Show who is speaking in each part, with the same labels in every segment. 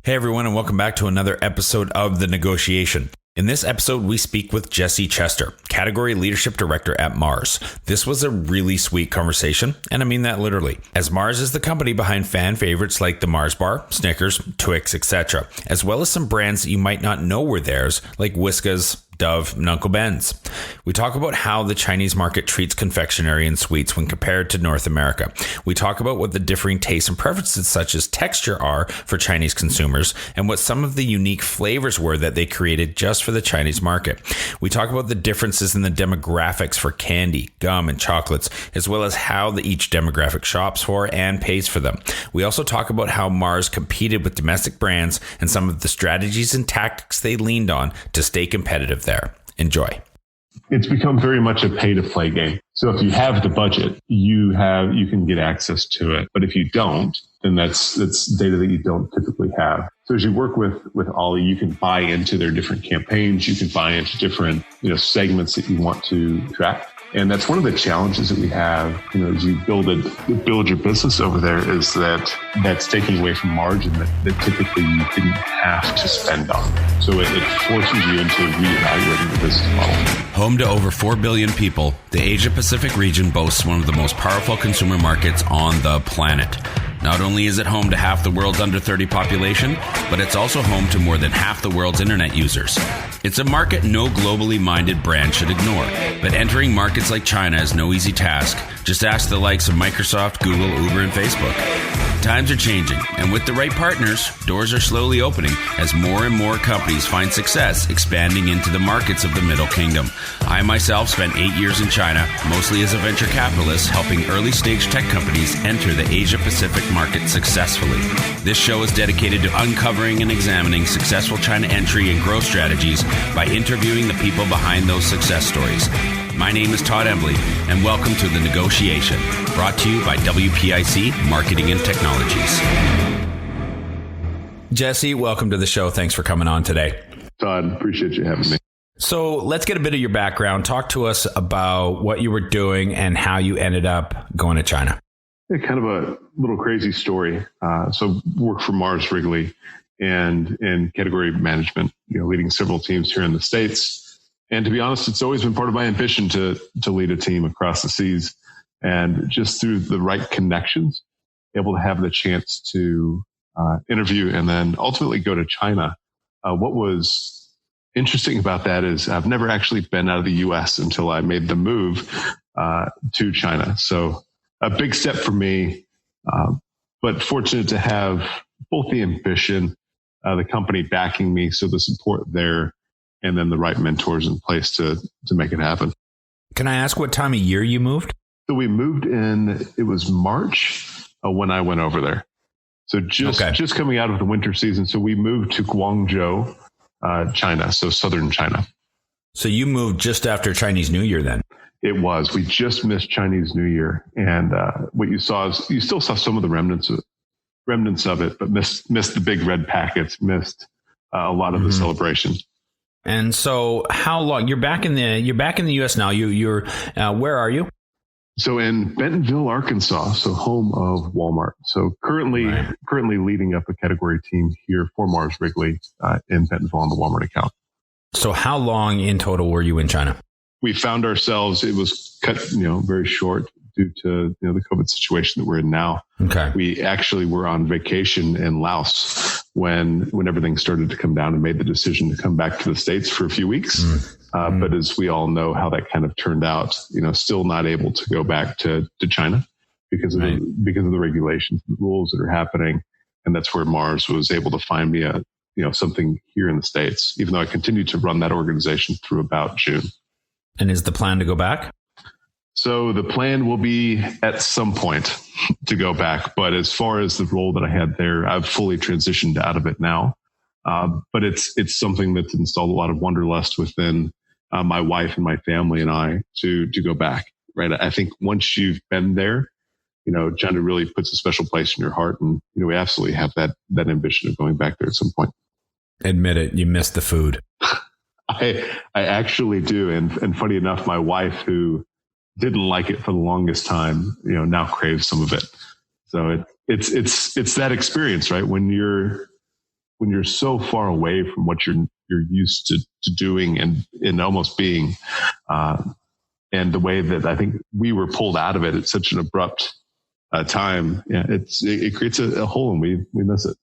Speaker 1: Hey everyone, and welcome back to another episode of The Negotiation. In this episode, we speak with Jesse Chester, Category Leadership Director at Mars. This was a really sweet conversation, and I mean that literally, as Mars is the company behind fan favorites like the Mars bar, Snickers, Twix, etc., as well as some brands that you might not know were theirs, like Whiskas, Dove, and Uncle Ben's. We talk about how the Chinese market treats confectionery and sweets when compared to North America. We talk about what the differing tastes and preferences such as texture are for Chinese consumers and what some of the unique flavors were that they created just for the Chinese market. We talk about the differences in the demographics for candy, gum, and chocolates, as well as how each demographic shops for and pays for them. We also talk about how Mars competed with domestic brands and some of the strategies and tactics they leaned on to stay competitive there. Enjoy.
Speaker 2: It's become very much a pay-to-play game. So if you have the budget, you can get access to it. But if you don't, then that's data that you don't typically have. So as you work with Ollie, you can buy into their different campaigns. You can buy into different segments that you want to track. And that's one of the challenges that we have, as you build your business over there, is that's taking away from margin that typically you didn't have to spend on. So it forces you into reevaluating the business model.
Speaker 1: Home to over 4 billion people, the Asia Pacific region boasts one of the most powerful consumer markets on the planet. Not only is it home to half the world's under 30 population, but it's also home to more than half the world's internet users. It's a market no globally minded brand should ignore, but entering markets like China is no easy task. Just ask the likes of Microsoft, Google, Uber, and Facebook. Times are changing, and with the right partners, doors are slowly opening as more and more companies find success expanding into the markets of the Middle Kingdom. I myself spent 8 years in China, mostly as a venture capitalist, helping early-stage tech companies enter the Asia-Pacific market successfully. This show is dedicated to uncovering and examining successful China entry and growth strategies by interviewing the people behind those success stories. My name is Todd Embley, and welcome to The Negotiation, brought to you by WPIC Marketing and Technologies. Jesse, welcome to the show. Thanks for coming on today.
Speaker 2: Todd, appreciate you having me.
Speaker 1: So let's get a bit of your background. Talk to us about what you were doing and how you ended up going to China.
Speaker 2: Yeah, kind of a little crazy story. So work for Mars Wrigley and in category management, leading several teams here in the States. And to be honest, it's always been part of my ambition to lead a team across the seas, and just through the right connections, able to have the chance to interview and then ultimately go to China. What was interesting about that is I've never actually been out of the U.S. until I made the move to China. So a big step for me, but fortunate to have both the ambition, the company backing me, so the support there, and then the right mentors in place to make it happen.
Speaker 1: Can I ask what time of year you moved?
Speaker 2: So we moved it was March when I went over there. So just coming out of the winter season. So we moved to Guangzhou, China, so southern China.
Speaker 1: So you moved just after Chinese New Year then?
Speaker 2: It was. We just missed Chinese New Year. And what you saw is you still saw some of the remnants of it, but missed the big red packets, missed a lot of the celebration.
Speaker 1: And so how long you're back in the US now? You're where are you?
Speaker 2: So in Bentonville, Arkansas, so home of Walmart. So currently leading up a category team here for Mars Wrigley in Bentonville on the Walmart account. So
Speaker 1: how long in total were you in China?
Speaker 2: We found ourselves, it was cut, very short due to the COVID situation that we're in now.
Speaker 1: Okay.
Speaker 2: We actually were on vacation in Laos when everything started to come down, and made the decision to come back to the States for a few weeks. But as we all know how that kind of turned out, still not able to go back to China because of the regulations, the rules that are happening. And that's where Mars was able to find me something here in the States, even though I continued to run that organization through about June.
Speaker 1: And is the plan to go back?
Speaker 2: So the plan will be at some point to go back. But as far as the role that I had there, I've fully transitioned out of it now. But it's something that's installed a lot of wanderlust within my wife and my family and I to go back. Right. I think once you've been there, China really puts a special place in your heart. And, we absolutely have that ambition of going back there at some point.
Speaker 1: Admit it. You missed the food.
Speaker 2: I actually do. And funny enough, my wife, who didn't like it for the longest time, now craves some of it. So it's that experience, right? When you're when you're so far away from what you're used to doing and almost being, and the way that I think we were pulled out of it at such an abrupt time, it creates a hole, and we miss it.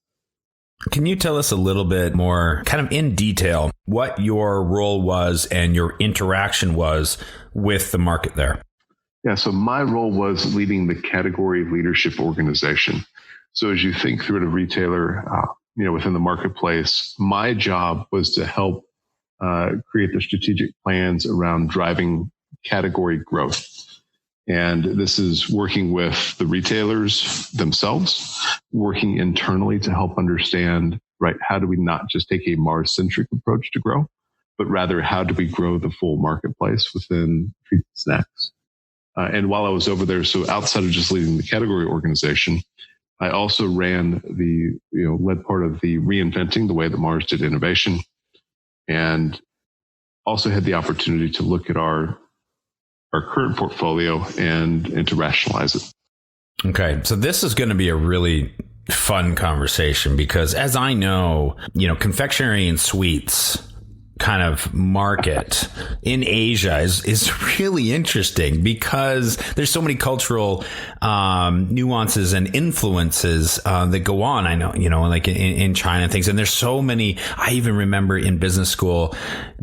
Speaker 3: Can you tell us a little bit more, kind of in detail, what your role was and your interaction was with the market there?
Speaker 2: Yeah, so my role was leading the category leadership organization. So as you think through at a retailer, within the marketplace, my job was to help create the strategic plans around driving category growth. And this is working with the retailers themselves, working internally to help understand, right, how do we not just take a Mars-centric approach to grow, but rather how do we grow the full marketplace within treats and snacks? And while I was over there, so outside of just leading the category organization, I also ran led part of the reinventing the way that Mars did innovation, and also had the opportunity to look at our current portfolio and to rationalize it.
Speaker 3: Okay. So this is going to be a really fun conversation because, as I know, confectionery and sweets kind of market in Asia is really interesting because there's so many cultural nuances and influences that go on. I know, like in China and things. And there's so many. I even remember in business school,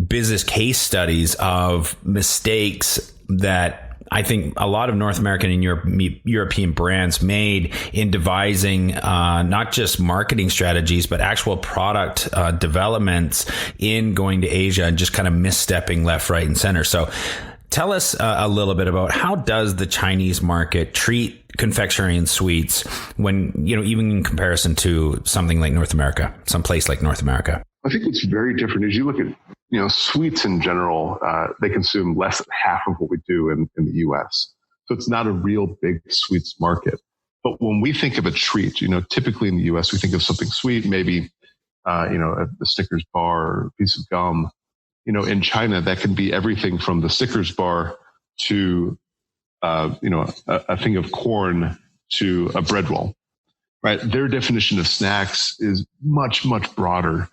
Speaker 3: business case studies of mistakes that I think a lot of North American and European brands made in devising not just marketing strategies, but actual product developments in going to Asia and just kind of misstepping left, right, and center. So tell us a little bit about how does the Chinese market treat confectionery and sweets when, even in comparison to something like North America, someplace like North America?
Speaker 2: I think what's very different is you look at sweets in general, they consume less than half of what we do in the U.S. So it's not a real big sweets market. But when we think of a treat, typically in the U.S., we think of something sweet, maybe, a Snickers bar or a piece of gum. In China, that can be everything from the Snickers bar to, a thing of corn to a bread roll, right? Their definition of snacks is much, much broader.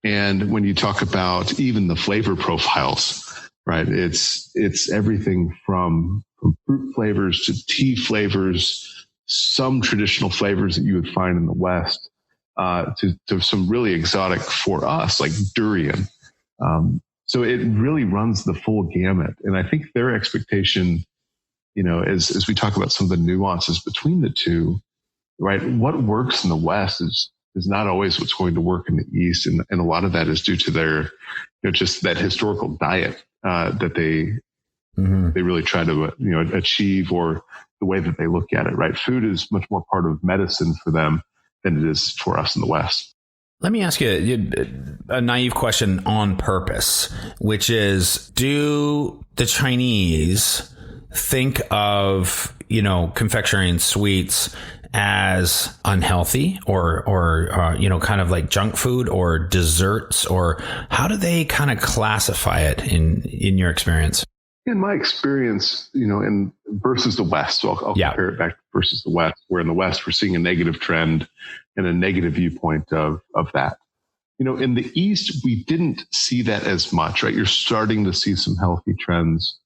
Speaker 2: And when you talk about even the flavor profiles, right, it's everything from fruit flavors to tea flavors, some traditional flavors that you would find in the West, to some really exotic for us, like durian. So it really runs the full gamut. And I think their expectation, as we talk about some of the nuances between the two, right, what works in the West is not always what's going to work in the East. And a lot of that is due to their, just that historical diet that they really try to, achieve, or the way that they look at it, right? Food is much more part of medicine for them than it is for us in the West.
Speaker 3: Let me ask you a naive question on purpose, which is, do the Chinese think of, confectionery and sweets as unhealthy or kind of like junk food or desserts, or how do they kind of classify it in your experience?
Speaker 2: In my experience, in versus the West, so I'll compare it back versus the West, where in the West, we're seeing a negative trend and a negative viewpoint of that. In the East, we didn't see that as much, right? You're starting to see some healthy trends,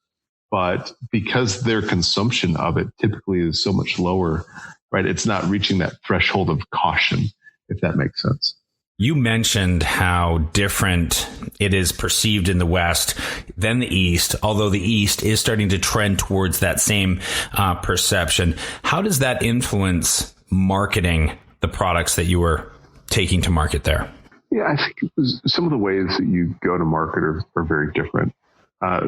Speaker 2: but because their consumption of it typically is so much lower, right? It's not reaching that threshold of caution, if that makes sense.
Speaker 3: You mentioned how different it is perceived in the West than the East, although the East is starting to trend towards that same perception. How does that influence marketing the products that you were taking to market there?
Speaker 2: Yeah, I think some of the ways that you go to market are very different.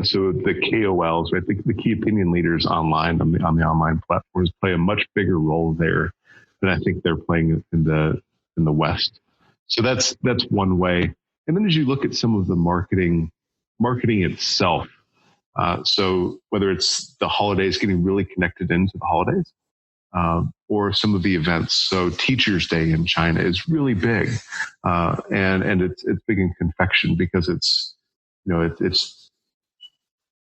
Speaker 2: So the KOLs, right, the key opinion leaders online on the online platforms play a much bigger role there than I think they're playing in the West. So that's one way. And then as you look at some of the marketing itself, so whether it's the holidays, getting really connected into the holidays, or some of the events. So Teachers' Day in China is really big, and it's big in confection because it's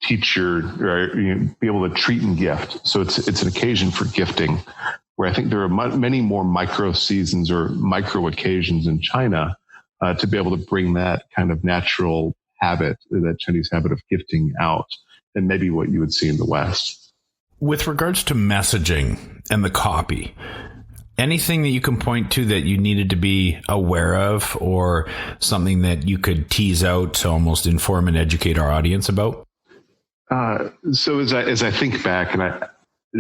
Speaker 2: teacher, or be able to treat and gift. So it's an occasion for gifting, where I think there are many more micro seasons or micro occasions in China to be able to bring that kind of natural habit, that Chinese habit of gifting out, and maybe what you would see in the West.
Speaker 3: With regards to messaging and the copy, anything that you can point to that you needed to be aware of, or something that you could tease out to almost inform and educate our audience about?
Speaker 2: So as I think back, and I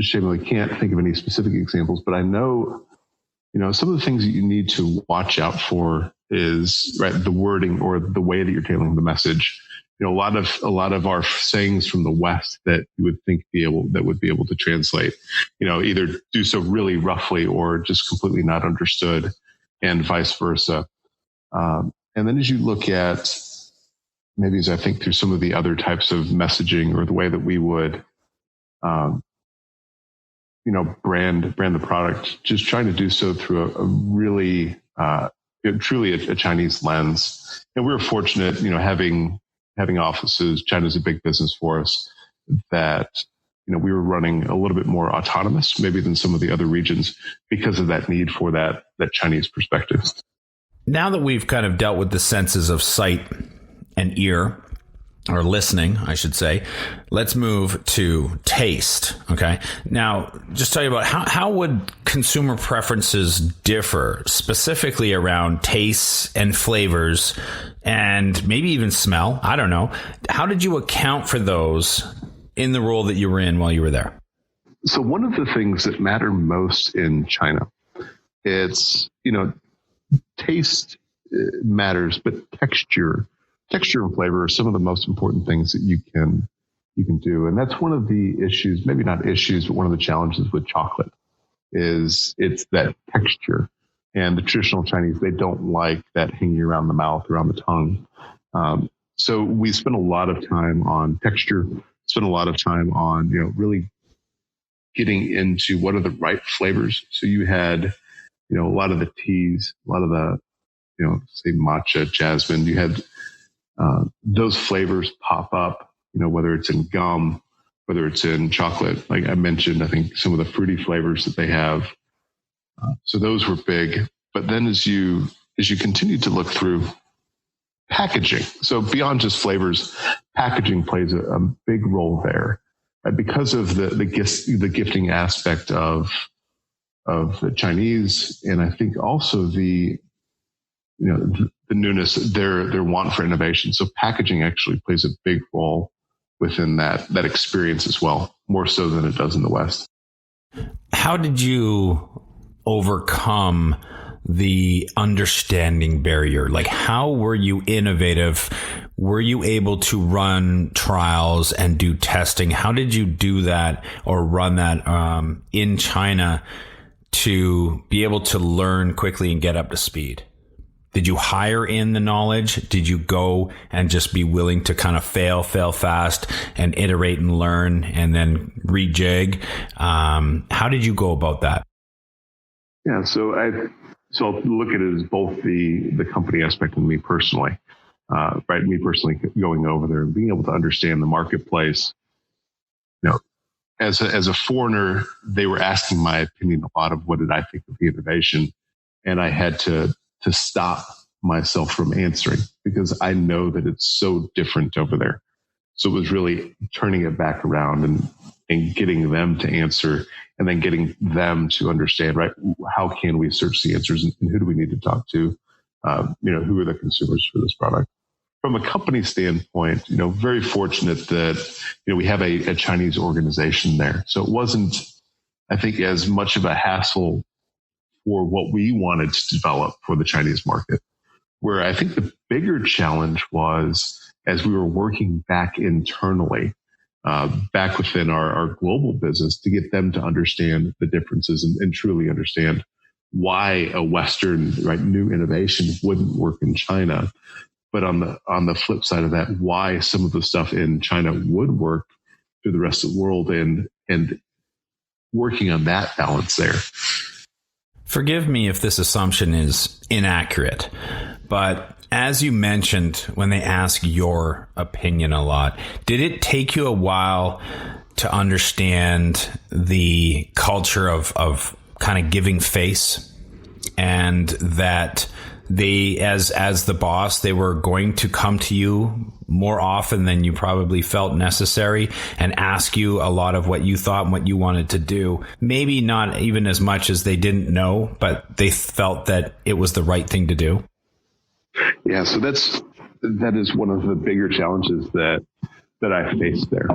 Speaker 2: genuinely can't think of any specific examples, but I know, some of the things that you need to watch out for is the wording or the way that you're tailoring the message. A lot of our sayings from the West that you would think would be able to translate, either do so really roughly or just completely not understood, and vice versa. And then as you look at, maybe as I think through some of the other types of messaging or the way that we would, brand the product, just trying to do so through a really, truly a Chinese lens. And we were fortunate, having offices. China's a big business for us, that, we were running a little bit more autonomous maybe than some of the other regions because of that need for that Chinese perspective.
Speaker 3: Now that we've kind of dealt with the senses of sight and ear, or listening, I should say, let's move to taste. Okay. Now, just tell you about how would consumer preferences differ specifically around tastes and flavors and maybe even smell? I don't know. How did you account for those in the role that you were in while you were there?
Speaker 2: So one of the things that matter most in China, it's, taste matters, but texture and flavor are some of the most important things that you can do. And that's one of the issues, maybe not issues, but one of the challenges with chocolate is it's that texture. And the traditional Chinese, they don't like that hanging around the mouth, around the tongue. So we spend a lot of time on texture, spend a lot of time on, really getting into what are the right flavors. So you had, a lot of the teas, a lot of the, say matcha, jasmine, you had those flavors pop up, whether it's in gum, whether it's in chocolate. Like I mentioned, I think some of the fruity flavors that they have. So those were big. But then as you continue to look through packaging, so beyond just flavors, packaging plays a big role there, right? Because of the gifting aspect of the Chinese, and I think also the newness, their want for innovation. So packaging actually plays a big role within that experience as well, more so than it does in the West.
Speaker 3: How did you overcome the understanding barrier? Like, how were you innovative? Were you able to run trials and do testing? How did you do that or run that in China to be able to learn quickly and get up to speed? Did you hire in the knowledge? Did you go and just be willing to kind of fail fast and iterate and learn and then rejig? How did you go about that?
Speaker 2: Yeah, so I'll look at it as both the company aspect and me personally, right? Me personally going over there and being able to understand the marketplace. As a foreigner, they were asking my opinion a lot of what did I think of the innovation, and I had to stop myself from answering because I know that it's so different over there. So it was really turning it back around and getting them to answer and then getting them to understand, right? How can we search the answers and who do we need to talk to? Who are the consumers for this product? From a company standpoint, very fortunate that, we have a Chinese organization there. So it wasn't, I think, as much of a hassle for what we wanted to develop for the Chinese market. Where I think the bigger challenge was as we were working back internally, back within our global business, to get them to understand the differences and truly understand why a Western new innovation wouldn't work in China. But on the flip side of that, why some of the stuff in China would work through the rest of the world, and working on that balance there.
Speaker 3: Forgive me if this assumption is inaccurate, but as you mentioned, when they ask your opinion a lot, did it take you a while to understand the culture of kind of giving face, and that they, as the boss, they were going to come to you more often than you probably felt necessary and ask you a lot of what you thought and what you wanted to do. Maybe not even as much as they didn't know, but they felt that it was the right thing to do.
Speaker 2: Yeah, so that is one of the bigger challenges that I faced there,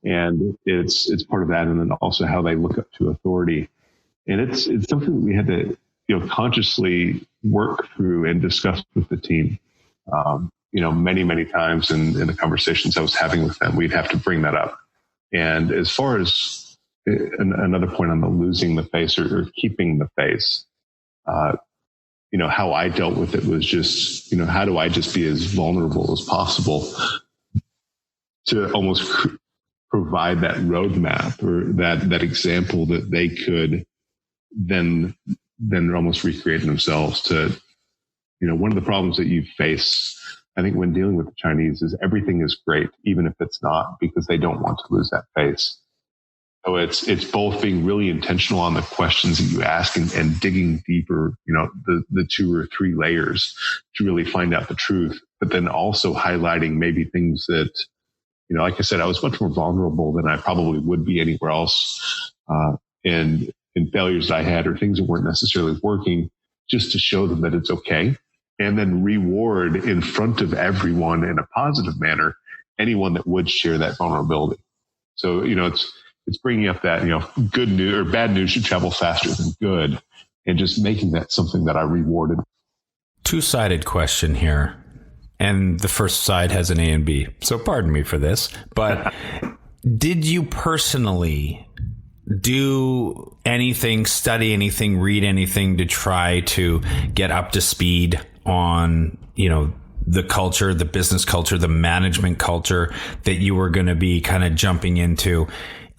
Speaker 2: and it's part of that, and then also how they look up to authority, and it's something that we had to consciously work through and discuss with the team. Many times in the conversations I was having with them, we'd have to bring that up. And as far as another point on the losing the face or keeping the face, how I dealt with it was just, how do I just be as vulnerable as possible to almost provide that roadmap or that example that they could then almost recreate themselves to, one of the problems that you face, I think, when dealing with the Chinese is everything is great, even if it's not, because they don't want to lose that face. So it's both being really intentional on the questions that you ask and digging deeper, the 2 or 3 layers to really find out the truth, but then also highlighting maybe things that, like I said, I was much more vulnerable than I probably would be anywhere else. And failures that I had or things that weren't necessarily working, just to show them that it's okay. And then reward in front of everyone in a positive manner, anyone that would share that vulnerability. So, it's bringing up that, good news or bad news should travel faster than good, and just making that something that I rewarded.
Speaker 3: Two-sided question here. And the first side has an A and B. So pardon me for this, but did you personally do anything, study anything, read anything to try to get up to speed on, the culture, the business culture, the management culture that you were going to be kind of jumping into?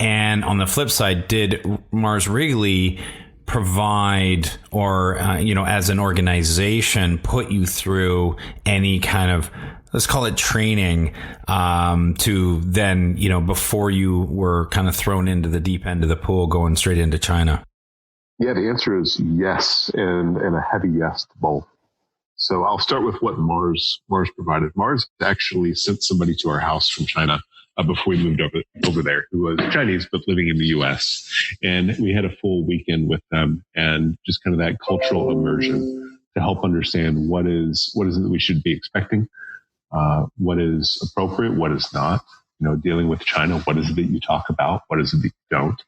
Speaker 3: And on the flip side, did Mars Wrigley provide or, as an organization, put you through any kind of, let's call it training, to then, before you were kind of thrown into the deep end of the pool going straight into China?
Speaker 2: Yeah, the answer is yes, and a heavy yes to both. So I'll start with what Mars provided. Mars actually sent somebody to our house from China before we moved over there, who was Chinese but living in the U.S. And we had a full weekend with them and just kind of that cultural immersion to help understand what is it that we should be expecting, what is appropriate, what is not. Dealing with China, what is it that you talk about, what is it that you don't,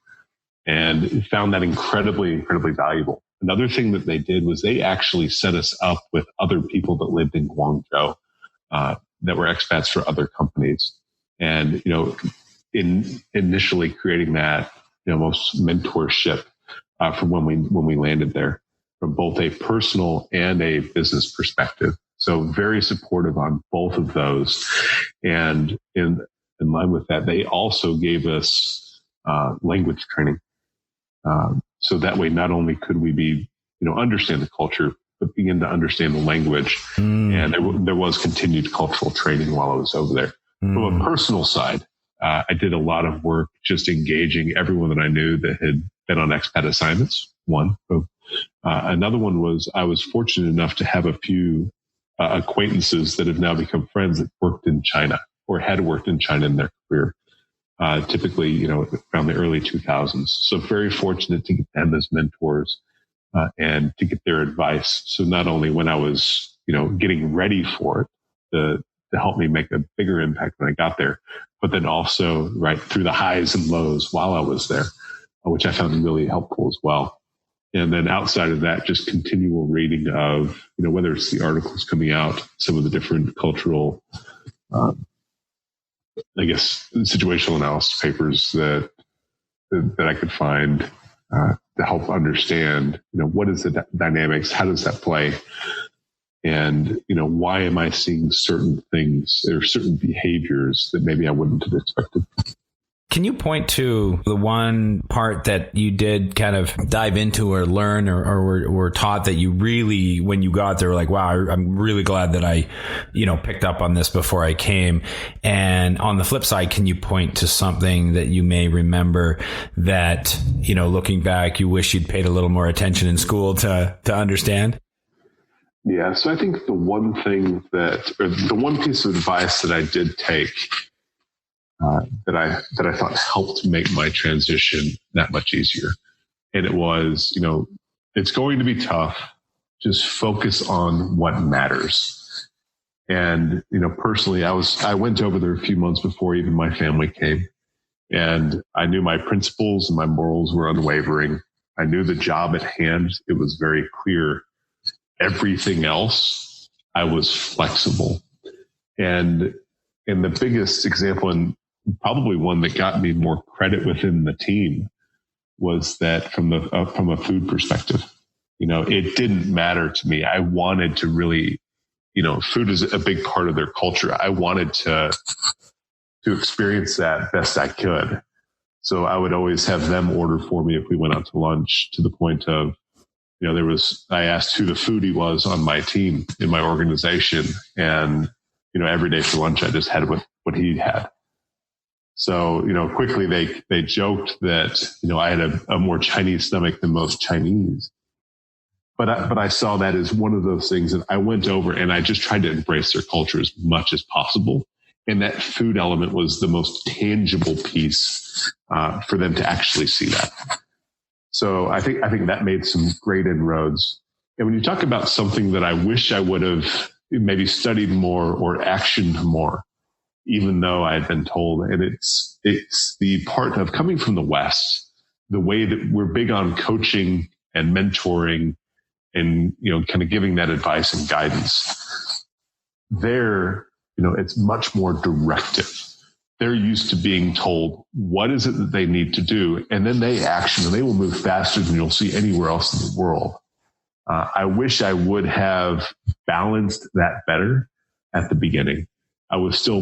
Speaker 2: and found that incredibly, incredibly valuable. Another thing that they did was they actually set us up with other people that lived in Guangzhou that were expats for other companies. And, in initially creating that, almost mentorship from when we landed there, from both a personal and a business perspective. So very supportive on both of those. And in line with that, they also gave us language training. So that way, not only could we be, understand the culture, but begin to understand the language. And there was continued cultural training while I was over there. From a personal side, I did a lot of work just engaging everyone that I knew that had been on expat assignments. One. Another one was I was fortunate enough to have a few acquaintances that have now become friends that worked in China or had worked in China in their career. Typically, around the early 2000s. So very fortunate to get them as mentors and to get their advice. So not only when I was, getting ready for it to help me make a bigger impact when I got there, but then also right through the highs and lows while I was there, which I found really helpful as well. And then outside of that, just continual reading of, whether it's the articles coming out, some of the different cultural, situational analysis papers that I could find to help understand, what is the dynamics? How does that play? And, why am I seeing certain things or certain behaviors that maybe I wouldn't have expected?
Speaker 3: Can you point to the one part that you did kind of dive into or learn or were taught that you really, when you got there, were like, wow, I'm really glad that I, picked up on this before I came? And on the flip side, can you point to something that you may remember that, looking back, you wish you'd paid a little more attention in school to understand?
Speaker 2: Yeah. So I think the one piece of advice that I did take that I thought helped make my transition that much easier. And it was, it's going to be tough. Just focus on what matters. And, personally, I went over there a few months before even my family came, and I knew my principles and my morals were unwavering. I knew the job at hand. It was very clear. Everything else, I was flexible. And the biggest example, and probably one that got me more credit within the team, was that from a food perspective, it didn't matter to me. I wanted to really, food is a big part of their culture. I wanted to experience that best I could. So I would always have them order for me if we went out to lunch, to the point of, I asked who the foodie was on my team in my organization. And, every day for lunch, I just had what he had. So, quickly they joked that, I had a more Chinese stomach than most Chinese. But I saw that as one of those things that I went over and I just tried to embrace their culture as much as possible. And that food element was the most tangible piece for them to actually see that. So I think that made some great inroads. And when you talk about something that I wish I would have maybe studied more or actioned more, even though I had been told, and it's the part of coming from the West, the way that we're big on coaching and mentoring and, kind of giving that advice and guidance. There, it's much more directive. They're used to being told what is it that they need to do, and then they action, and they will move faster than you'll see anywhere else in the world. I wish I would have balanced that better at the beginning. I was still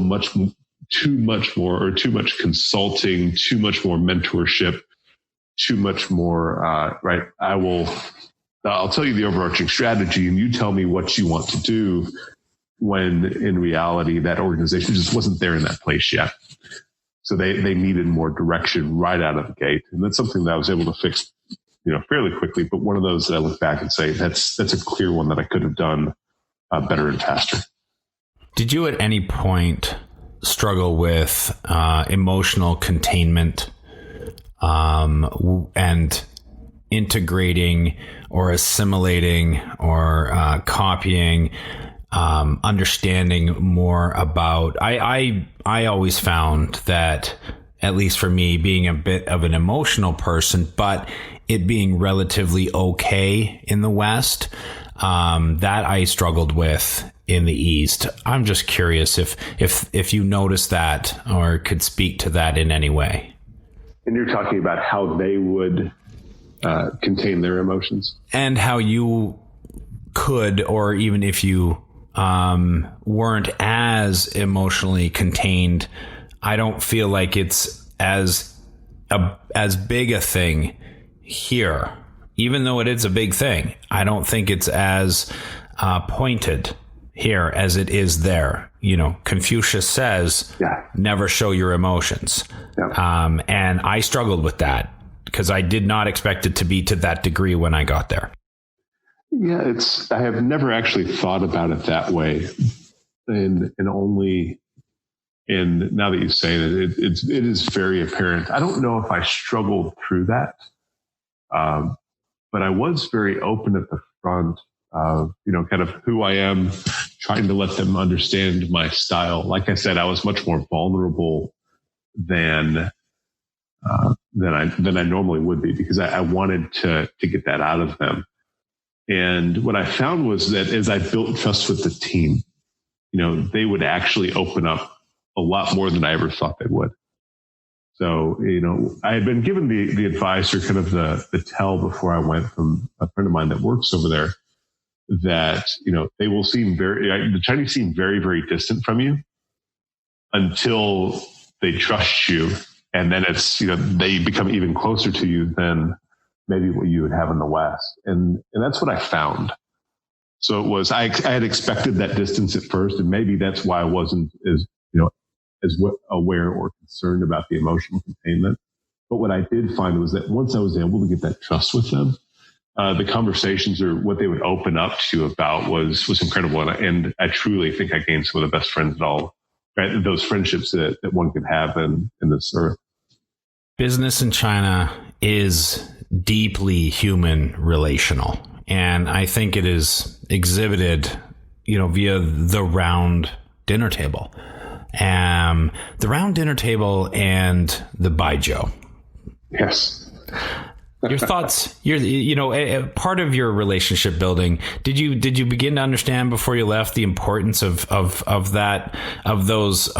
Speaker 2: too much consulting, too much more mentorship, too much more, right? I'll tell you the overarching strategy and you tell me what you want to do, when in reality, that organization just wasn't there in that place yet. So they needed more direction right out of the gate. And that's something that I was able to fix, fairly quickly. But one of those that I look back and say, that's a clear one that I could have done better and faster.
Speaker 3: Did you at any point struggle with emotional containment and integrating or assimilating or copying, understanding more about? I always found that, at least for me, being a bit of an emotional person, but it being relatively okay in the West, that I struggled with in the East. I'm just curious if you noticed that or could speak to that in any way.
Speaker 2: And you're talking about how they would contain their emotions, and
Speaker 3: how you could, or even if you weren't as emotionally contained, I don't feel like it's as big a thing here. Even though it is a big thing, I don't think it's as pointed here as it is there. Confucius says, never show your emotions. Yeah. And I struggled with that because I did not expect it to be to that degree when I got there.
Speaker 2: Yeah, I have never actually thought about it that way. And only, and now that you say that, it is very apparent. I don't know if I struggled through that. But I was very open at the front of, kind of who I am, trying to let them understand my style. Like I said, I was much more vulnerable than I normally would be, because I wanted to get that out of them. And what I found was that as I built trust with the team, they would actually open up a lot more than I ever thought they would. So, I had been given the advice, or kind of the tell before I went, from a friend of mine that works over there, that, they will seem the Chinese seem very, very distant from you until they trust you. And then it's, they become even closer to you than maybe what you would have in the West. And that's what I found. So it was, I had expected that distance at first, and maybe that's why I wasn't as aware or concerned about the emotional containment. But what I did find was that once I was able to get that trust with them, the conversations or what they would open up to you about was incredible. And I truly think I gained some of the best friends at all, right? Those friendships that one could have in this earth.
Speaker 3: Business in China is deeply human relational. And I think it is exhibited, via the round dinner table. The round dinner table and the baijiu.
Speaker 2: Yes.
Speaker 3: Your thoughts, part of your relationship building, did you begin to understand before you left the importance of those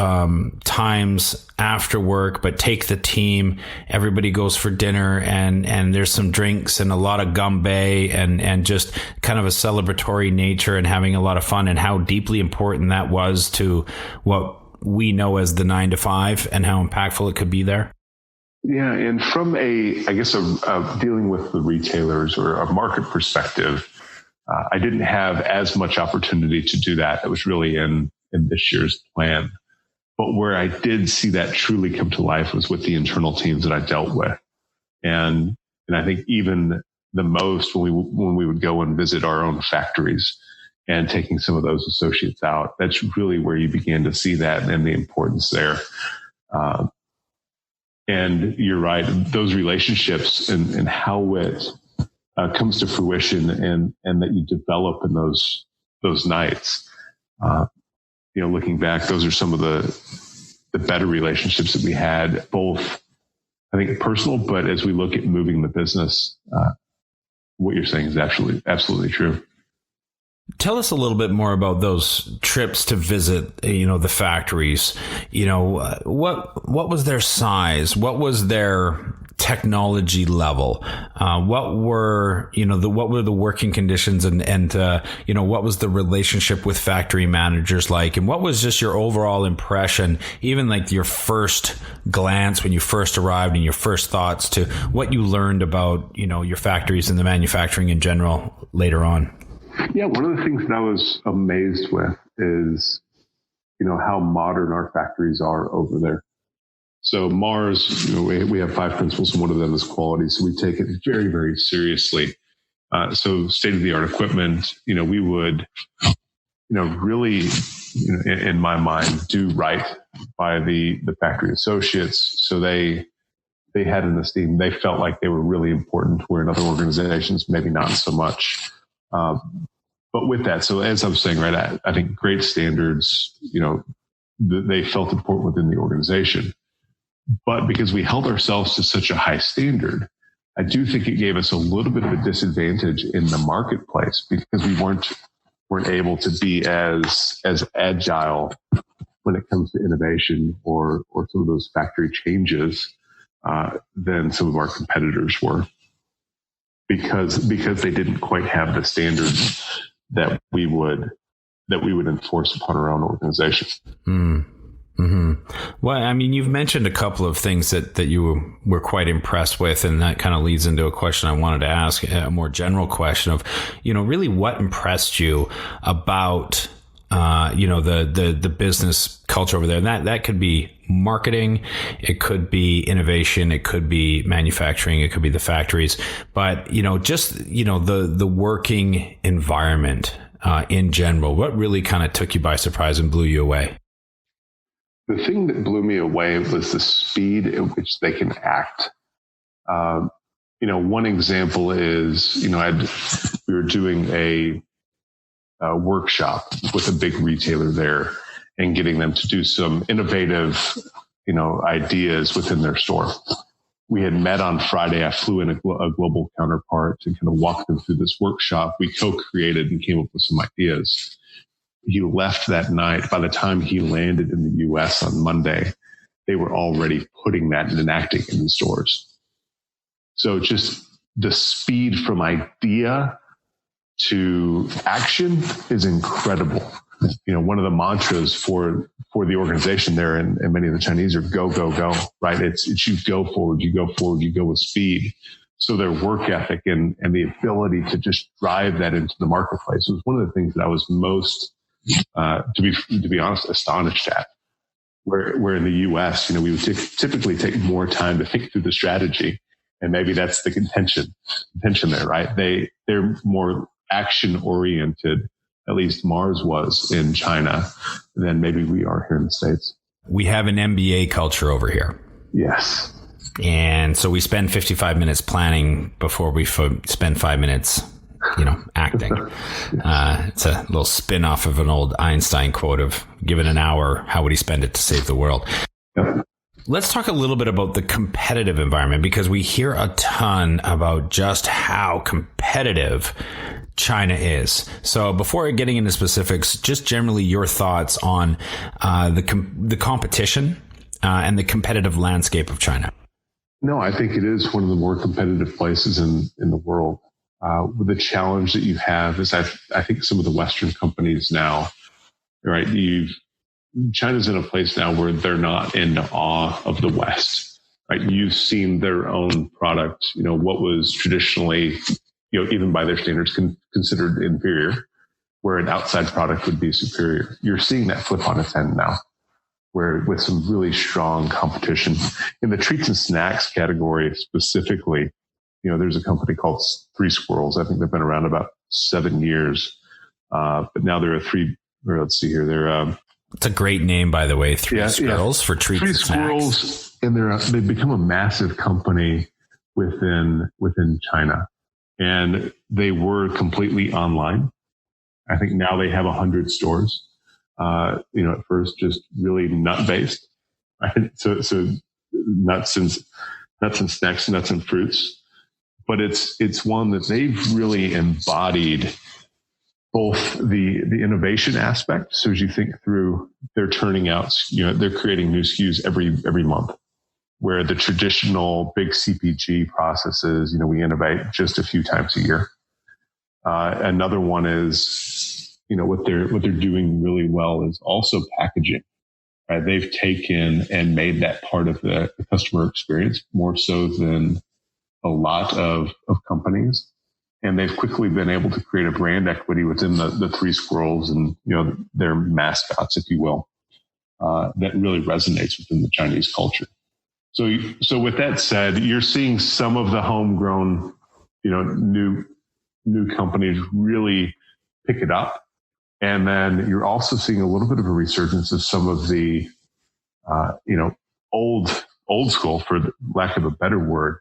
Speaker 3: times after work, but take the team, everybody goes for dinner and there's some drinks and a lot of gumbe and just kind of a celebratory nature and having a lot of fun, and how deeply important that was to what we know as the 9 to 5 and how impactful it could be there?
Speaker 2: Yeah, and from dealing with the retailers or a market perspective, I didn't have as much opportunity to do that. That was really in this year's plan. But where I did see that truly come to life was with the internal teams that I dealt with. And I think even the most when we would go and visit our own factories and taking some of those associates out, that's really where you began to see that and the importance there. And you're right, those relationships and how it comes to fruition and that you develop in those nights. Looking back, those are some of the better relationships that we had, both, I think, personal, but as we look at moving the business, what you're saying is absolutely true.
Speaker 3: Tell us a little bit more about those trips to visit, the factories. What was their size? What was their technology level? What were the working conditions and what was the relationship with factory managers like? And what was just your overall impression, even like your first glance when you first arrived and your first thoughts to what you learned about, your factories and the manufacturing in general later on?
Speaker 2: Yeah, one of the things that I was amazed with is, how modern our factories are over there. So Mars, we have 5 principles, and one of them is quality. So we take it very, very seriously. So state-of-the-art equipment, we would, really, in my mind, do right by the factory associates. So they had an esteem. They felt like they were really important, where in other organizations, maybe not so much. But with that, so as I was saying, right, I think great standards, they felt important within the organization. But because we held ourselves to such a high standard, I do think it gave us a little bit of a disadvantage in the marketplace because we weren't able to be as agile when it comes to innovation or some of those factory changes than some of our competitors were. Because they didn't quite have the standards that we would enforce upon our own organization.
Speaker 3: Mm-hmm. Well, I mean, you've mentioned a couple of things that you were quite impressed with, and that kind of leads into a question I wanted to ask, a more general question of, really what impressed you about the business culture over there. And that could be marketing, it could be innovation, it could be manufacturing, it could be the factories, but the working environment in general. What really kind of took you by surprise and blew you away?
Speaker 2: The thing that blew me away was the speed at which they can act. One example is, we were doing a workshop with a big retailer there and getting them to do some innovative, ideas within their store. We had met on Friday. I flew in a global counterpart to kind of walk them through this workshop. We co-created and came up with some ideas. He left that night. By the time he landed in the US on Monday, they were already putting that and enacting in the stores. So just the speed from idea to action is incredible. One of the mantras for the organization there and many of the Chinese are go, go, go, right? It's you go forward, you go with speed. So their work ethic and the ability to just drive that into the marketplace was one of the things that I was most, to be honest, astonished at. Where in the US, we would typically take more time to think through the strategy And maybe that's the contention there, right? They're more action oriented, at least Mars was in China, than maybe we are here in the States.
Speaker 3: We have an MBA culture over here.
Speaker 2: Yes.
Speaker 3: And so we spend 55 minutes planning before we spend 5 minutes, acting. It's a little spin off of an old Einstein quote of, given an hour, how would he spend it to save the world?
Speaker 2: Yep.
Speaker 3: Let's talk a little bit about the competitive environment, because we hear a ton about just how competitive China is. So before getting into specifics, just generally your thoughts on the competition and the competitive landscape of China.
Speaker 2: No, I think it is one of the more competitive places in the world. The challenge that you have is I think some of the Western companies now, right? China's in a place now where they're not in awe of the West, right? You've seen their own product, what was traditionally, even by their standards, considered inferior, where an outside product would be superior. You're seeing that flip on its end now, where with some really strong competition in the treats and snacks category specifically, there's a company called Three Squirrels. I think they've been around about 7 years, but now they're let's see here. They're
Speaker 3: it's a great name, by the way. Three Squirrels for treats and snacks.
Speaker 2: Squirrels, and they've become a massive company within China, and they were completely online. I think now they have 100 stores. At first just really nut based, right? So nuts and snacks, nuts and fruits, but it's one that they've really embodied both the innovation aspect. So as you think through, they're turning out, they're creating new SKUs every month, where the traditional big CPG processes, we innovate just a few times a year. Another one is, what they're doing really well is also packaging. Right? They've taken and made that part of the customer experience more so than a lot of companies. And they've quickly been able to create a brand equity within the Three Squirrels and, their mascots, if you will, that really resonates within the Chinese culture. So with that said, you're seeing some of the homegrown, new companies really pick it up. And then you're also seeing a little bit of a resurgence of some of the, old school, for lack of a better word,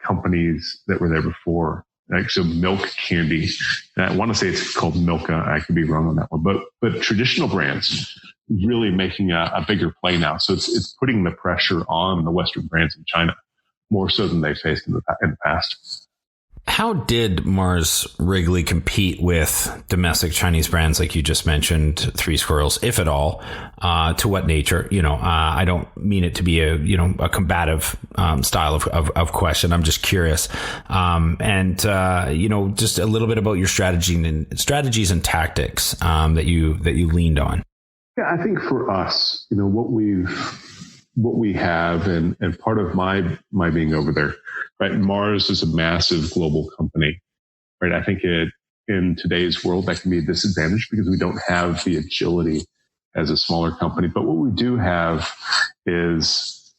Speaker 2: companies that were there before. Like, so milk candy, and I want to say it's called Milka. I could be wrong on that one, but traditional brands really making a bigger play now. So it's putting the pressure on the Western brands in China more so than they faced in the past.
Speaker 3: How did Mars Wrigley compete with domestic Chinese brands like you just mentioned, Three Squirrels, if at all? To what nature? I don't mean it to be a combative style of question. I'm just curious, and just a little bit about your strategies and tactics that you leaned on.
Speaker 2: Yeah, I think for us, what we have, and part of my being over there, right? Mars is a massive global company, right? I think in today's world that can be a disadvantage because we don't have the agility as a smaller company. But what we do have is,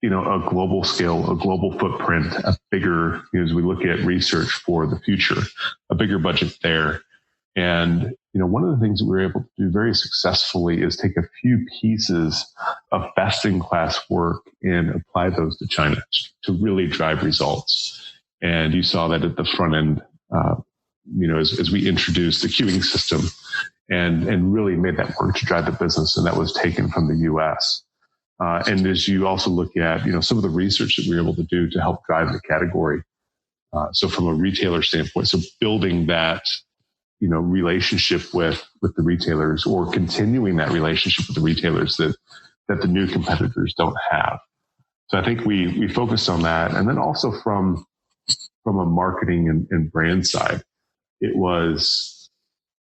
Speaker 2: a global scale, a global footprint, a bigger, as we look at research for the future, a bigger budget there. And, one of the things that we were able to do very successfully is take a few pieces of best in class work and apply those to China to really drive results. And you saw that at the front end, as we introduced the queuing system and really made that work to drive the business. And that was taken from the US. And as you also look at, some of the research that we were able to do to help drive the category. So from a retailer standpoint, so building that, relationship with the retailers, or continuing that relationship with the retailers that the new competitors don't have. So I think we focused on that. And then also from a marketing and brand side, it was,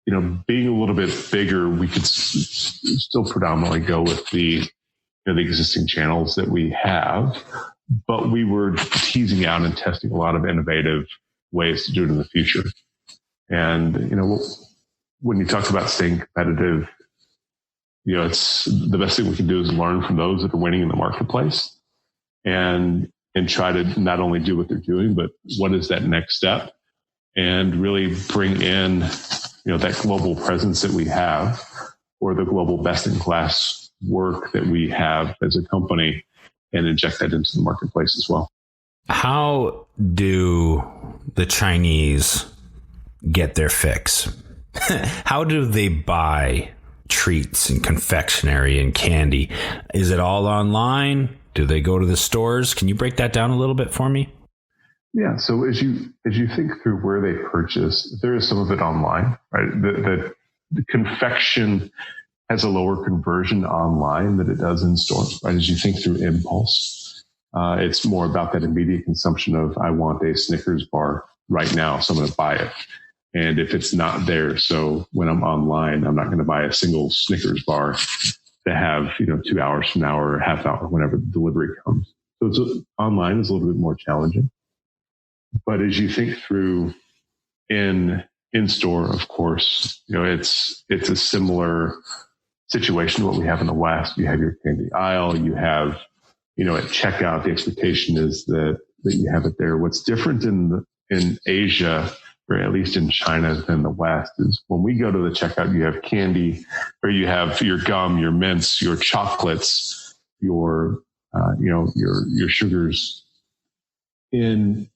Speaker 2: being a little bit bigger, we could still predominantly go with the existing channels that we have, but we were teasing out and testing a lot of innovative ways to do it in the future. And, when you talk about staying competitive, it's the best thing we can do is learn from those that are winning in the marketplace. And, and try to not only do what they're doing, but what is that next step, and really bring in, that global presence that we have, or the global best in class work that we have as a company, and inject that into the marketplace as well.
Speaker 3: How do the Chinese get their fix? How do they buy treats and confectionery and candy? Is it all online? Do they go to the stores? Can you break that down a little bit for me?
Speaker 2: Yeah. So as you think through where they purchase, there is some of it online, right? The confection has a lower conversion online than it does in store, right? As you think through impulse, it's more about that immediate consumption of, I want a Snickers bar right now, so I'm going to buy it. And if it's not there, so when I'm online, I'm not going to buy a single Snickers bar to have, 2 hours from now or a half hour, whenever the delivery comes. So online is a little bit more challenging. But as you think through in store, of course, it's a similar situation to what we have in the West. You have your candy aisle, you have, at checkout, the expectation is that you have it there. What's different in Asia, or at least in China, than the West, is when we go to the checkout, you have candy, or you have your gum, your mints, your chocolates, your sugars. In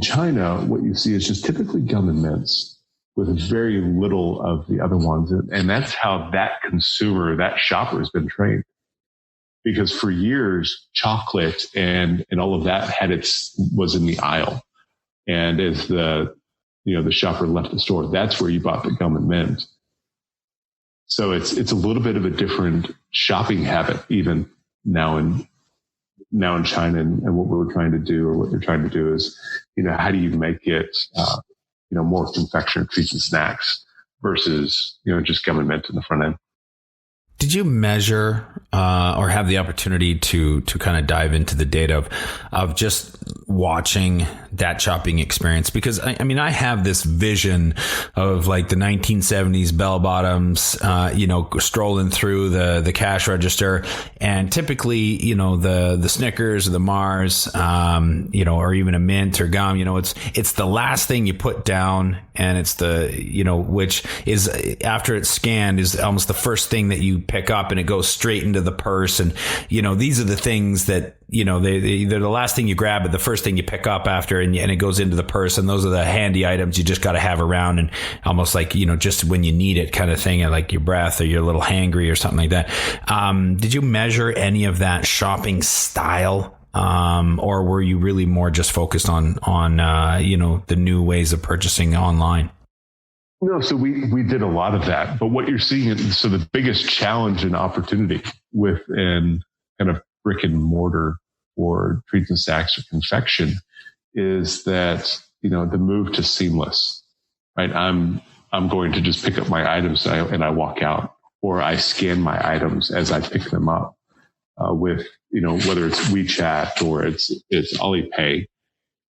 Speaker 2: China, what you see is just typically gum and mints with very little of the other ones. And that's how that consumer, that shopper has been trained. Because for years, chocolate and all of that was in the aisle. And as the shopper left the store, that's where you bought the gum and mint. So it's a little bit of a different shopping habit, even now in China. And what we're trying to do, or what they're trying to do, is, how do you make it, more confectionery, treats and snacks versus, just gum and mint in the front end.
Speaker 3: Did you measure or have the opportunity to kind of dive into the data of just watching that shopping experience? Because I have this vision of like the 1970s bell bottoms, strolling through the cash register, and typically, the Snickers or the Mars, or even a mint or gum, it's the last thing you put down, and it's which is, after it's scanned, is almost the first thing that you pick up, and it goes straight into the purse. And, these are the things that, they're the last thing you grab, but the first thing you pick up after, and it goes into the purse. And those are the handy items you just got to have around, and almost like, just when you need it kind of thing, like your breath, or you're a little hangry or something like that. Did you measure any of that shopping style? Or were you really more just focused on the new ways of purchasing online?
Speaker 2: No, so we did a lot of that. But what you're seeing, so the biggest challenge and opportunity within kind of brick and mortar or treats and snacks or confection is that, the move to seamless, right? I'm going to just pick up my items and I walk out, or I scan my items as I pick them up with, whether it's WeChat or it's Alipay.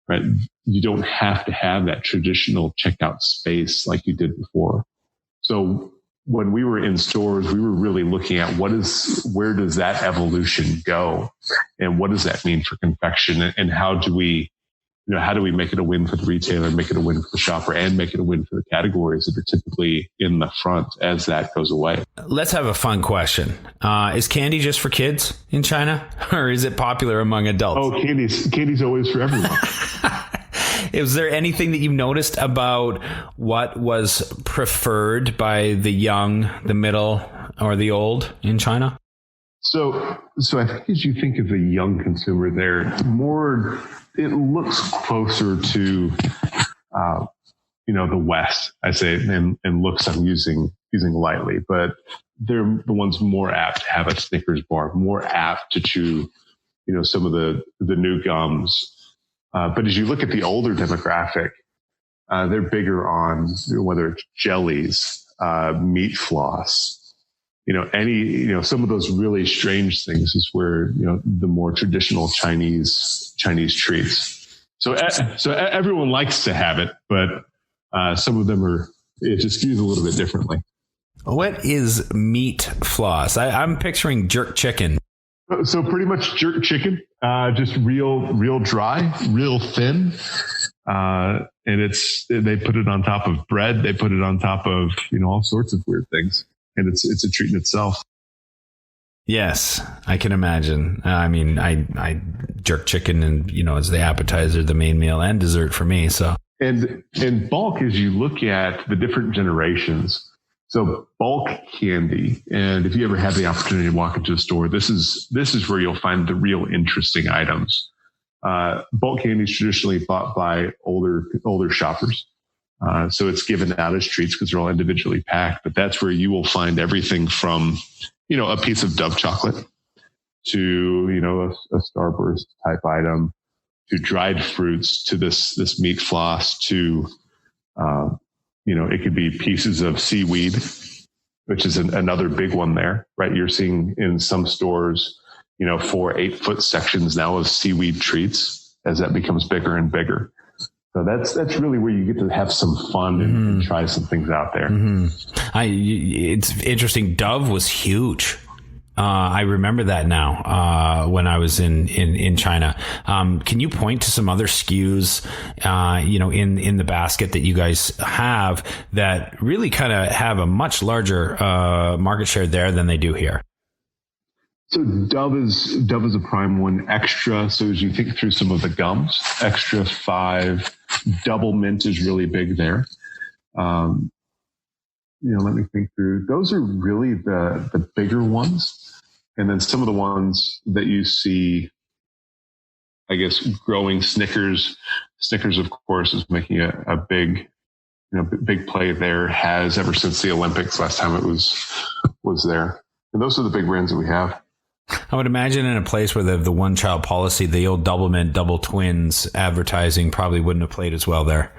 Speaker 2: Right? You don't have to have that traditional checkout space like you did before. So when we were in stores, we were really looking at where does that evolution go, and what does that mean for confection, and how do we make it a win for the retailer, make it a win for the shopper, and make it a win for the categories that are typically in the front as that goes away.
Speaker 3: Let's have a fun question. Is candy just for kids in China, or is it popular among adults?
Speaker 2: Oh, candy's always for everyone.
Speaker 3: Is there anything that you've noticed about what was preferred by the young, the middle, or the old in China?
Speaker 2: So I think as you think of the young consumer there, it looks closer to, the West, I say, and looks I'm using lightly, but they're the ones more apt to have a Snickers bar, more apt to chew, some of the new gums. But as you look at the older demographic, they're bigger on whether it's jellies, meat floss, some of those really strange things is where, the more traditional Chinese treats. So everyone likes to have it, but some of them it just skews a little bit differently.
Speaker 3: What is meat floss? I'm picturing jerk chicken.
Speaker 2: So pretty much jerk chicken. Just real dry, real thin. And they put it on top of bread. They put it on top of, all sorts of weird things. And it's a treat in itself.
Speaker 3: Yes, I can imagine. I mean, I jerk chicken and, as the appetizer, the main meal and dessert for me. So,
Speaker 2: and in bulk, as you look at the different generations, so bulk candy, and if you ever have the opportunity to walk into a store, this is where you'll find the real interesting items. Bulk candy is traditionally bought by older shoppers. So it's given out as treats because they're all individually packed, but that's where you will find everything from, a piece of Dove chocolate to, a Starburst type item, to dried fruits, to this meat floss, to, it could be pieces of seaweed, which is another big one there, right? You're seeing in some stores, 4-8-foot sections now of seaweed treats as that becomes bigger and bigger. So that's really where you get to have some fun and try some things out there.
Speaker 3: It's interesting. Dove was huge. I remember that now when I was in China. Can you point to some other SKUs, in the basket that you guys have that really kind of have a much larger market share there than they do here?
Speaker 2: So Dove is a prime one. Extra. So as you think through some of the gums, Extra 5, Double Mint is really big there. Let me think through. Those are really the bigger ones. And then some of the ones that you see, I guess, growing. Snickers, of course, is making a big play there. Has ever since the Olympics last time it was there. And those are the big brands that we have.
Speaker 3: I would imagine in a place where the one child policy, the old Double Mint, Double Twins advertising probably wouldn't have played as well there.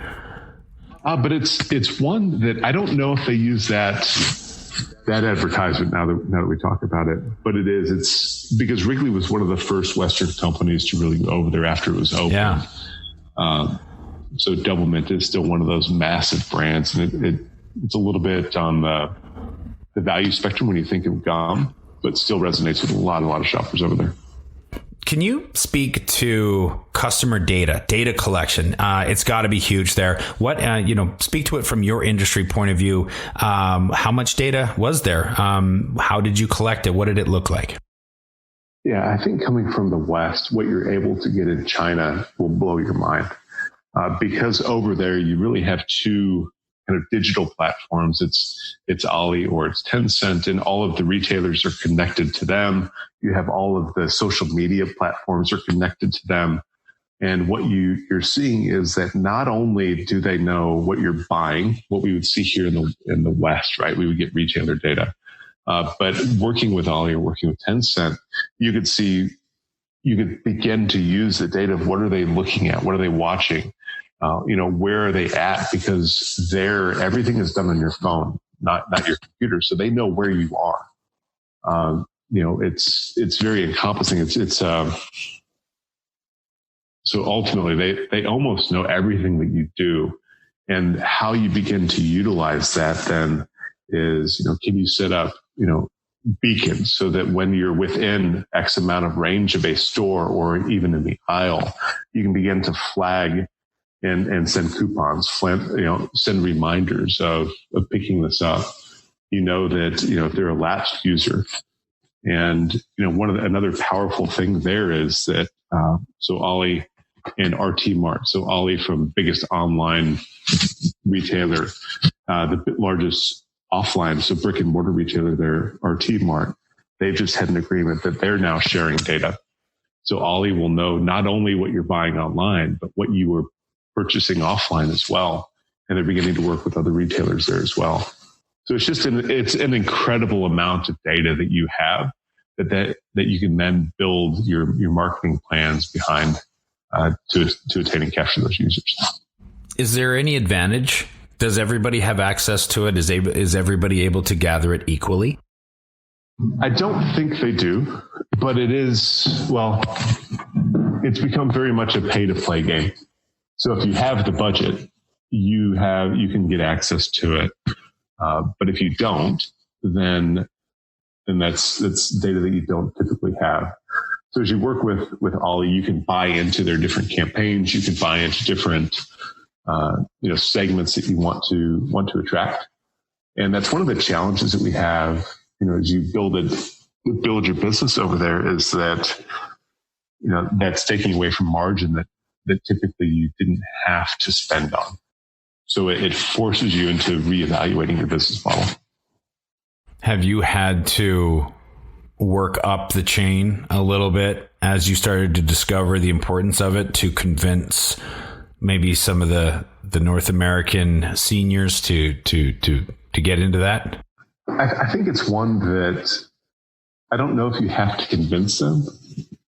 Speaker 2: But it's one that I don't know if they use that advertisement now that we talk about it, but it's because Wrigley was one of the first Western companies to really go over there after it was open.
Speaker 3: Yeah.
Speaker 2: So Double Mint is still one of those massive brands, and it's a little bit on the value spectrum when you think of gum, but still resonates with a lot of shoppers over there.
Speaker 3: Can you speak to customer data collection? It's got to be huge there. What, speak to it from your industry point of view. How much data was there? How did you collect it? What did it look like?
Speaker 2: Yeah, I think coming from the West, what you're able to get in China will blow your mind. Because over there, you really have two kind of digital platforms. It's Ali or it's Tencent, and all of the retailers are connected to them. You have all of the social media platforms are connected to them. And what you're seeing is that not only do they know what you're buying, what we would see here in the West, right? We would get retailer data. But working with Ali or working with Tencent, you could begin to use the data of what are they looking at? What are they watching? Where are they at? Because everything is done on your phone, not your computer. So they know where you are. It's very encompassing. So ultimately they almost know everything that you do, and how you begin to utilize that then is, can you set up, beacons so that when you're within X amount of range of a store or even in the aisle, you can begin to flag and send coupons, send reminders of picking this up. That, if they're a lapsed user. And, another powerful thing there is that, so Ali and RT Mart, so Ali from biggest online retailer, the largest offline, so brick and mortar retailer there, RT Mart, they've just had an agreement that they're now sharing data. So Ali will know not only what you're buying online, but what you were purchasing offline as well. And they're beginning to work with other retailers there as well. So it's just it's an incredible amount of data that you have that you can then build your marketing plans behind to attain and capture those users.
Speaker 3: Is there any advantage? Does everybody have access to it? Is everybody able to gather it equally?
Speaker 2: I don't think they do, but it's become very much a pay to play game. So if you have the budget, you can get access to it. But if you don't, then that's data that you don't typically have. So as you work with Ollie, you can buy into their different campaigns. You can buy into different segments that you want to attract. And that's one of the challenges that we have, as you build your business over there, is that, that's taking away from margin that typically you didn't have to spend on. So it forces you into reevaluating your business model.
Speaker 3: Have you had to work up the chain a little bit as you started to discover the importance of it to convince maybe some of the North American seniors to get into that?
Speaker 2: I think it's one that I don't know if you have to convince them.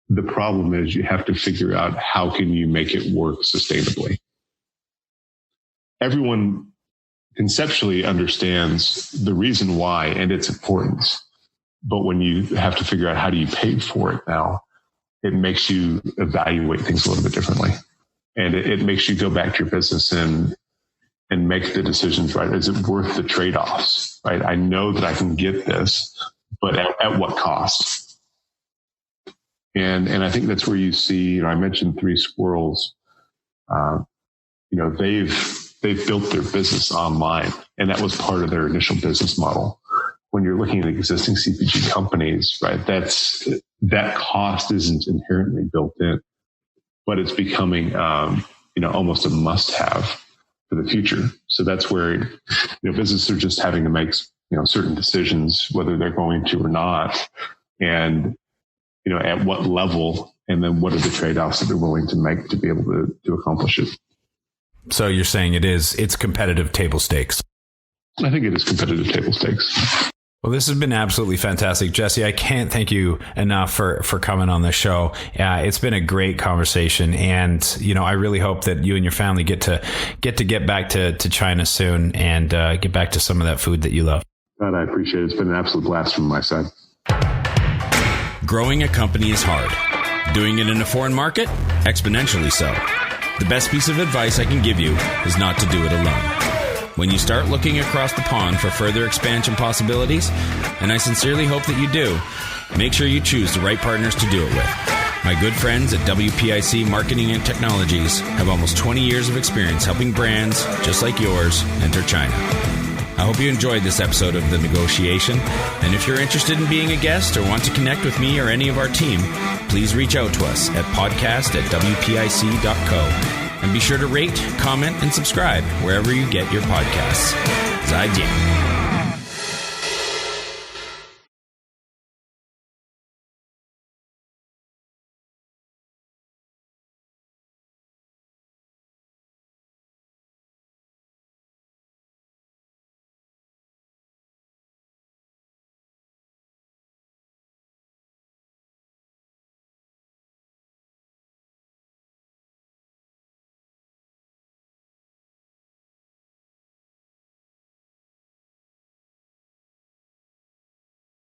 Speaker 2: The problem is you have to figure out how can you make it work sustainably. Everyone conceptually understands the reason why and its importance. But when you have to figure out how do you pay for it now, it makes you evaluate things a little bit differently. And it makes you go back to your business and make the decisions, right? Is it worth the trade-offs, right? I know that I can get this, but at what cost? And I think that's where you see, I mentioned Three Squirrels. They've built their business online, and that was part of their initial business model. When you're looking at existing CPG companies, right, that cost isn't inherently built in, but it's becoming, almost a must-have for the future. So that's where, businesses are just having to make, certain decisions, whether they're going to or not, and, at what level, and then what are the trade-offs that they're willing to make to be able to accomplish it.
Speaker 3: So you're saying it's competitive table stakes.
Speaker 2: I think it is competitive table stakes.
Speaker 3: Well, this has been absolutely fantastic, Jesse. I can't thank you enough for coming on the show. It's been a great conversation, and I really hope that you and your family get back to China soon and get back to some of that food that you love.
Speaker 2: God, I appreciate it. It's been an absolute blast from my side.
Speaker 1: Growing a company is hard. Doing it in a foreign market, exponentially so. The best piece of advice I can give you is not to do it alone. When you start looking across the pond for further expansion possibilities, and I sincerely hope that you do, make sure you choose the right partners to do it with. My good friends at WPIC Marketing and Technologies have almost 20 years of experience helping brands just like yours enter China. I hope you enjoyed this episode of The Negotiation, and if you're interested in being a guest or want to connect with me or any of our team, please reach out to us at podcast@wpic.co. And be sure to rate, comment, and subscribe wherever you get your podcasts. 再见。